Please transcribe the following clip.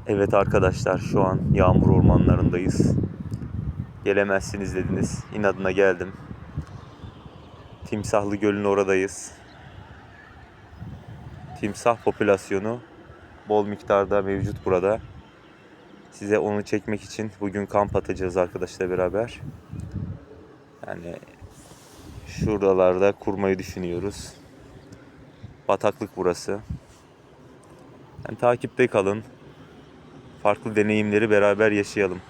Evet arkadaşlar, şu an yağmur ormanlarındayız. Gelemezsiniz dediniz. İnadına geldim. Timsahlı Göl'ün oradayız. Timsah popülasyonu bol miktarda mevcut burada. Size onu çekmek için bugün kamp atacağız arkadaşlar beraber. Yani şuralarda kurmayı düşünüyoruz. Bataklık burası. Yani takipte kalın. Farklı deneyimleri beraber yaşayalım.